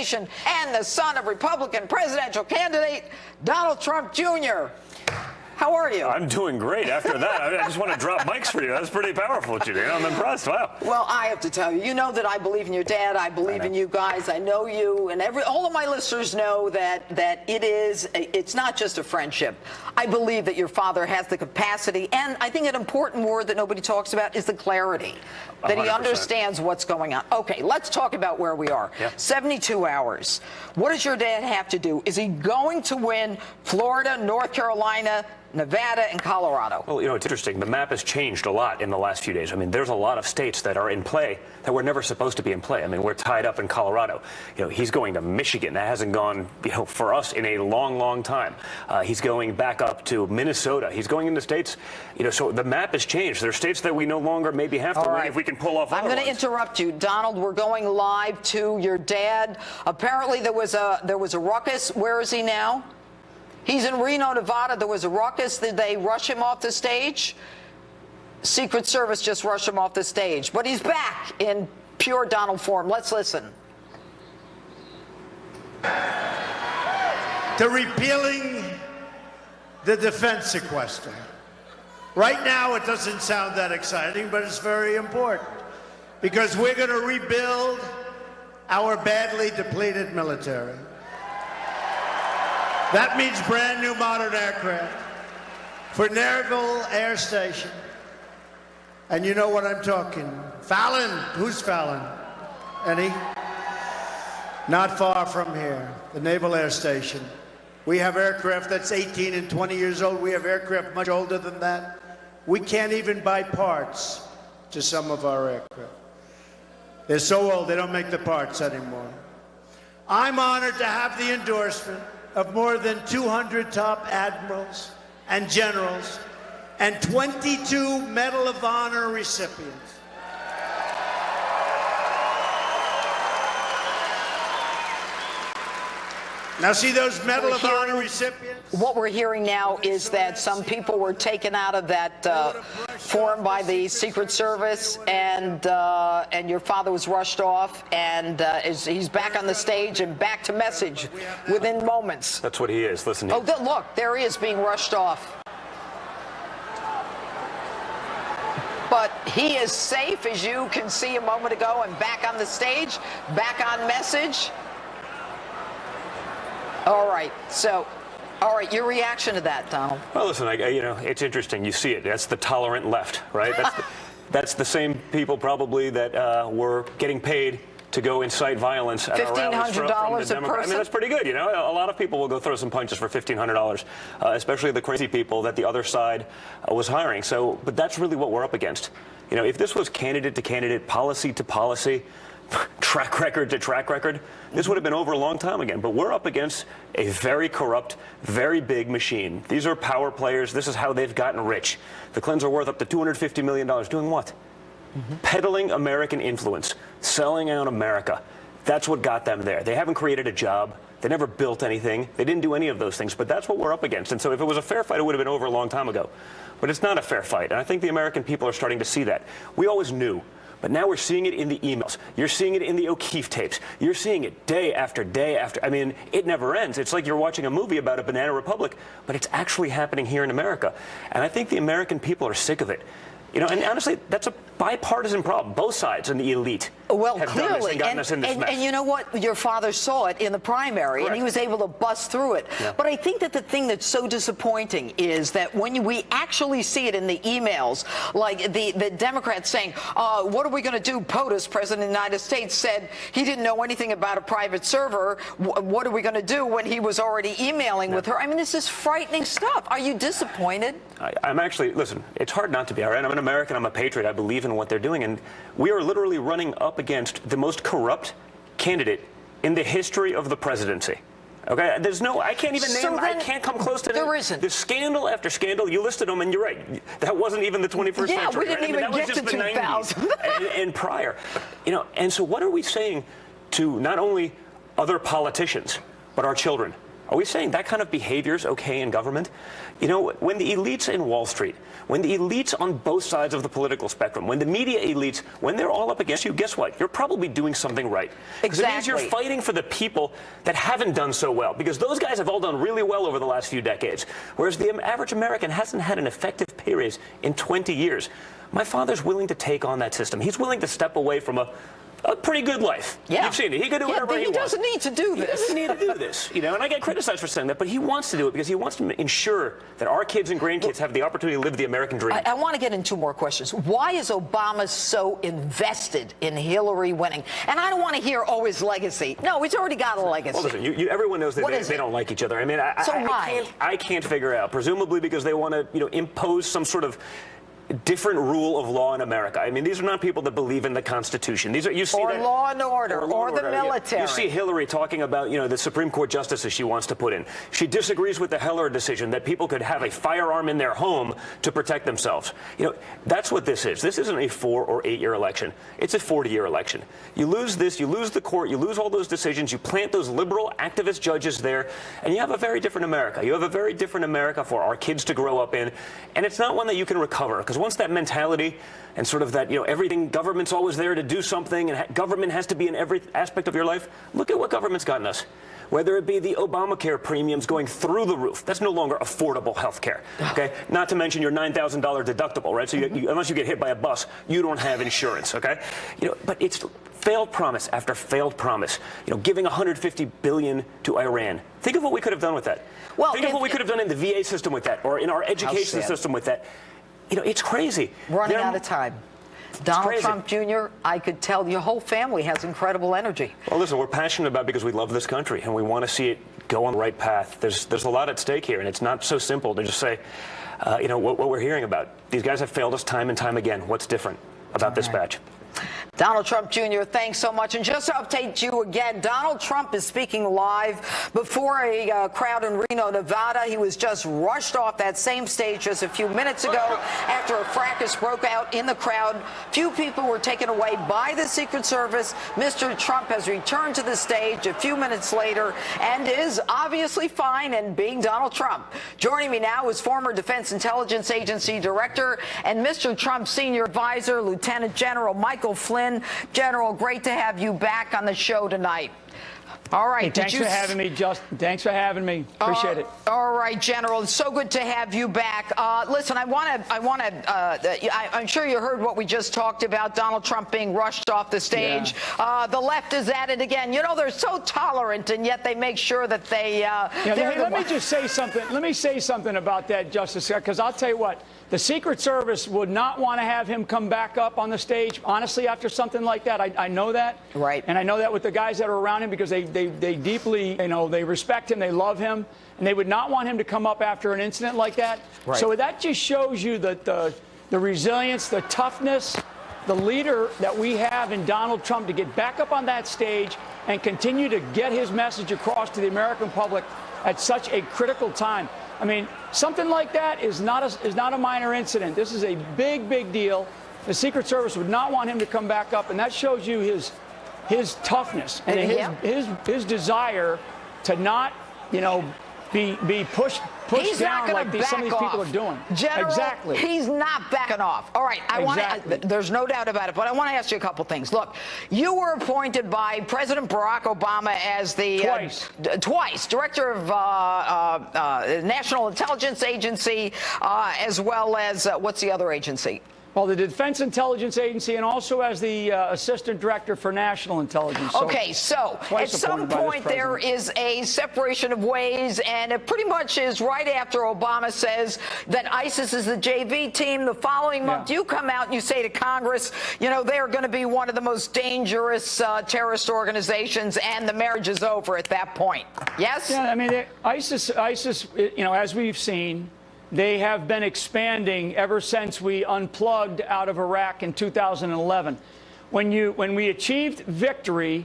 nation and the son of Republican presidential candidate Donald Trump Jr. How are you? I'm doing great after that. I just want to drop mics for you. That's pretty powerful, Jeanine. I'm impressed. Wow. Well, I have to tell you, you know that I believe in your dad. I believe in you guys. I know you, and all of my listeners know that it's not just a friendship. I believe that your father has the capacity, and I think an important word that nobody talks about is the clarity, that 100%. He understands what's going on. Okay, let's talk about where we are. Yeah. 72 hours. What does your dad have to do? Is he going to win Florida, North Carolina, Nevada, and Colorado? Well, you know, it's interesting. The map has changed a lot in the last few days. I mean, there's a lot of states that are in play that were never supposed to be in play. I mean, we're tied up in Colorado. You know, he's going to Michigan. That hasn't gone, you know, for us in a long, long time. He's going back up to Minnesota. He's going into states, you know, so the map has changed. There are states that we no longer maybe have to win if we can pull off I'm going to interrupt you. Donald, we're going live to your dad. Apparently there was a ruckus. Where is he now? He's in Reno, Nevada. There was a ruckus. Did they rush him off the stage? Secret Service just rushed him off the stage. But he's back in pure Donald form. Let's listen. To repealing the defense sequester. Right now, it doesn't sound that exciting, but it's very important. Because we're going to rebuild our badly depleted military. That means brand new modern aircraft for Naval Air Station. And you know what I'm talking. Fallon, who's Fallon? Any? Not far from here, the Naval Air Station. We have aircraft that's 18 and 20 years old. We have aircraft much older than that. We can't even buy parts to some of our aircraft. They're so old, they don't make the parts anymore. I'm honored to have the endorsement of more than 200 top admirals and generals and 22 Medal of Honor recipients. Now see those Medal of Honor recipients? What we're hearing now is that some people were taken out of that form by the Secret Service, and your father was rushed off, and he's back on the stage and back to message within moments. That's what he is. Listen. Oh, look, there he is being rushed off. But he is safe, as you can see a moment ago, and back on the stage, back on message. All right. So, all right, your reaction to that, Donald? Well, listen, you know, it's interesting. You see it. That's the tolerant left, right? That's the same people probably that were getting paid to go incite violence at our rallies from the Democrats. I mean, that's pretty good, you know. A lot of people will go throw some punches for $1,500, especially the crazy people that the other side was hiring. So, but that's really what we're up against. You know, if this was candidate to candidate, policy to policy, track record to track record, this would have been over a long time again. But we're up against a very corrupt, very big machine. These are power players. This is how they've gotten rich. The Clintons are worth up to $250 million. Doing what? Peddling American influence, selling out America. That's what got them there. They haven't created a job. They never built anything. They didn't do any of those things. But that's what we're up against. And so if it was a fair fight, it would have been over a long time ago. But it's not a fair fight. And I think the American people are starting to see that. We always knew. But now we're seeing it in the emails. You're seeing it in the O'Keefe tapes. You're seeing it day after day after. I mean, it never ends. It's like you're watching a movie about a banana republic, but it's actually happening here in America. And I think the American people are sick of it. You know, and honestly, that's a bipartisan problem. Both sides and the elite have done this and gotten us in this mess. And you know what? Your father saw it in the primary, Correct. and he was able to bust through it. Yeah. But I think that the thing that's so disappointing is that when we actually see it in the emails, like the Democrats saying, what are we going to do? POTUS, President of the United States, said he didn't know anything about a private server. What are we going to do when he was already emailing with her? I mean, this is frightening stuff. Are you disappointed? I'm actually, listen, it's hard not to be, all right? I'm an American, I'm a patriot, I believe in what they're doing, and we are literally running up against the most corrupt candidate in the history of the presidency. Okay, there's no, I can't even name, I can't come close to there isn't. The scandal after scandal, you listed them, and you're right, that wasn't even the 21st century. Yeah, we didn't even get to 2000. and prior. You know, and so what are we saying to not only other politicians, but our children, Are we saying that kind of behavior is okay in government? You know, when the elites in Wall Street, when the elites on both sides of the political spectrum, when the media elites, when they're all up against you, guess what? You're probably doing something right. Exactly. It means you're fighting for the people that haven't done so well, because those guys have all done really well over the last few decades, whereas the average American hasn't had an effective pay raise in 20 years. My father's willing to take on that system. He's willing to step away from a pretty good life. Yeah. You've seen it. He could do whatever he wants. He doesn't need to do this. He doesn't need to do this, you know, and I get criticized for saying that, but he wants to do it because he wants to ensure that our kids and grandkids have the opportunity to live the American dream. I want to get in two more questions. Why is Obama so invested in Hillary winning? And I don't want to hear, oh, his legacy. No, he's already got a legacy. Well, listen, everyone knows that they don't like each other. I mean, I can't figure out, presumably because they want to, you know, impose some sort of different rule of law in America. I mean, these are not people that believe in the Constitution. These are, you see, or that, law and order, or the military. You see Hillary talking about, you know, the Supreme Court justices she wants to put in. She disagrees with the Heller decision that people could have a firearm in their home to protect themselves. You know, that's what this is. This isn't a 4 or 8 year election. It's a 40-year election. You lose this, you lose the court, you lose all those decisions, you plant those liberal activist judges there, and you have a very different America. You have a very different America for our kids to grow up in, and it's not one that you can recover, because once that mentality and sort of that, you know, everything, government's always there to do something and government has to be in every aspect of your life, look at what government's gotten us. Whether it be the Obamacare premiums going through the roof, that's no longer affordable health care, okay? Not to mention your $9,000 deductible, right? So unless you get hit by a bus, you don't have insurance, okay? You know, but it's failed promise after failed promise. You know, giving $150 billion to Iran. Think of what we could have done with that. Well, think of what we could have done in the VA system with that, or in our education system with that. You know, it's crazy. Running out of time. Donald Trump Jr., I could tell your whole family has incredible energy. Well, listen, we're passionate about it because we love this country and we want to see it go on the right path. There's a lot at stake here, and it's not so simple to just say, you know, what we're hearing about. These guys have failed us time and time again. What's different about this batch? Donald Trump Jr., thanks so much. And just to update you again, Donald Trump is speaking live before a crowd in Reno, Nevada. He was just rushed off that same stage just a few minutes ago after a fracas broke out in the crowd. Few people were taken away by the Secret Service. Mr. Trump has returned to the stage a few minutes later and is obviously fine and being Donald Trump. Joining me now is former Defense Intelligence Agency Director and Mr. Trump's senior advisor, Lieutenant General Michael Flynn. General, great to have you back on the show tonight. All right. Hey, thanks for having me, Justin. Thanks for having me. Appreciate it. All right, General. It's so good to have you back. Listen, I'm sure you heard what we just talked about, Donald Trump being rushed off the stage. Yeah. The left is at it again. You know, they're so tolerant, and yet they make sure that they... let me just say something. Let me say something about that, Justice, because I'll tell you what. The Secret Service would not want to have him come back up on the stage, honestly, after something like that. I know that. Right. And I know that with the guys that are around him because they deeply, you know, they respect him, they love him, and they would not want him to come up after an incident like that. Right. So that just shows you that the resilience, the toughness, the leader that we have in Donald Trump to get back up on that stage and continue to get his message across to the American public at such a critical time. I mean, something like that is not a minor incident. This is a big, big deal. The Secret Service would not want him to come back up, and that shows you his toughness and his desire to not, you know, be pushed down like some of these people are doing. General, exactly. He's not backing off. All right. There's no doubt about it, but I want to ask you a couple things. Look, you were appointed by President Barack Obama as the twice director of National Intelligence Agency, as well as what's the other agency? Well, the Defense Intelligence Agency, and also as the Assistant Director for National Intelligence. Okay, so at some point there is a separation of ways, and it pretty much is right after Obama says that ISIS is the JV team. The following month, you come out and you say to Congress, you know, they're going to be one of the most dangerous terrorist organizations, and the marriage is over at that point. Yes? Yeah, I mean, ISIS, you know, as we've seen, they have been expanding ever since we unplugged out of Iraq in 2011. When we achieved victory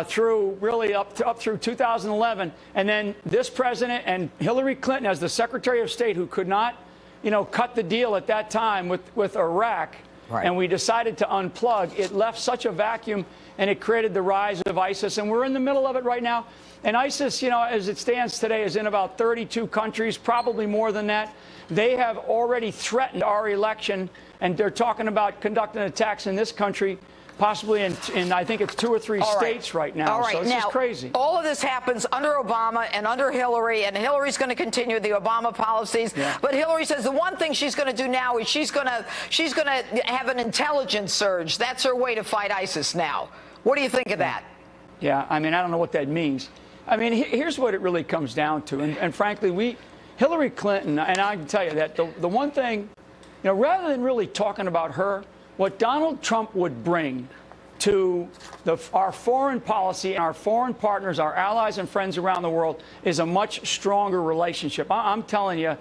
through really up through 2011, and then this president and Hillary Clinton as the Secretary of State, who could not, you know, cut the deal at that time with Iraq, and we decided to unplug, it left such a vacuum. and it created the rise of ISIS. And we're in the middle of it right now. And ISIS, you know, as it stands today, is in about 32 countries, probably more than that. They have already threatened our election, and they're talking about conducting attacks in this country, possibly in I think it's 2 or 3 states right now. All right. So it's now, just crazy. All of this happens under Obama and under Hillary, and Hillary's going to continue the Obama policies. Yeah. But Hillary says the one thing she's going to do now is she's going to have an intelligence surge. That's her way to fight ISIS now. What do you think of that? Yeah, I mean, I don't know what that means. I mean, here's what it really comes down to. And frankly, Hillary Clinton, and I can tell you that the one thing, you know, rather than really talking about her, what Donald Trump would bring to our foreign policy and our foreign partners, our allies and friends around the world, is a much stronger relationship. I'm telling you,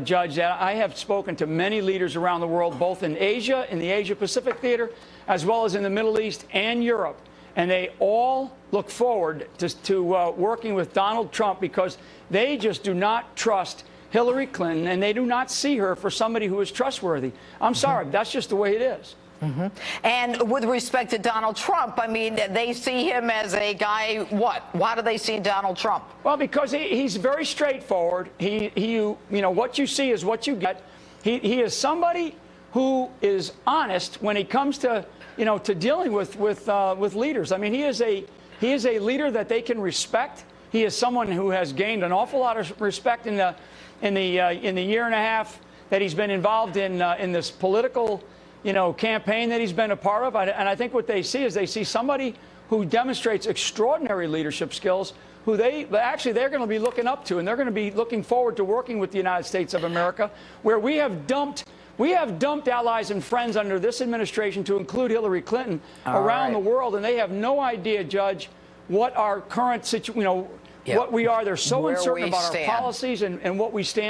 Judge, that I have spoken to many leaders around the world, both in Asia, in the Asia-Pacific theater, as well as in the Middle East and Europe. And they all look forward to working with Donald Trump because they just do not trust Hillary Clinton, and they do not see her for somebody who is trustworthy. I'm sorry, that's just the way it is. And with respect to Donald Trump, I mean, they see him as a guy, what? Why do they see Donald Trump? Well, because he's very straightforward. You know, what you see is what you get. He is somebody who is honest when it comes to, you know, to dealing with leaders. I mean, he is a leader that they can respect. He is someone who has gained an awful lot of respect in the year and a half that he's been involved in this political, you know, campaign that he's been a part of. And I think what they see is they see somebody who demonstrates extraordinary leadership skills, who they're going to be looking up to, and they're going to be looking forward to working with the United States of America, where we have dumped allies and friends under this administration, to include Hillary Clinton, around the world, and they have no idea, Judge, what our current situation, you know, what we are. They're so uncertain about our policies and what we stand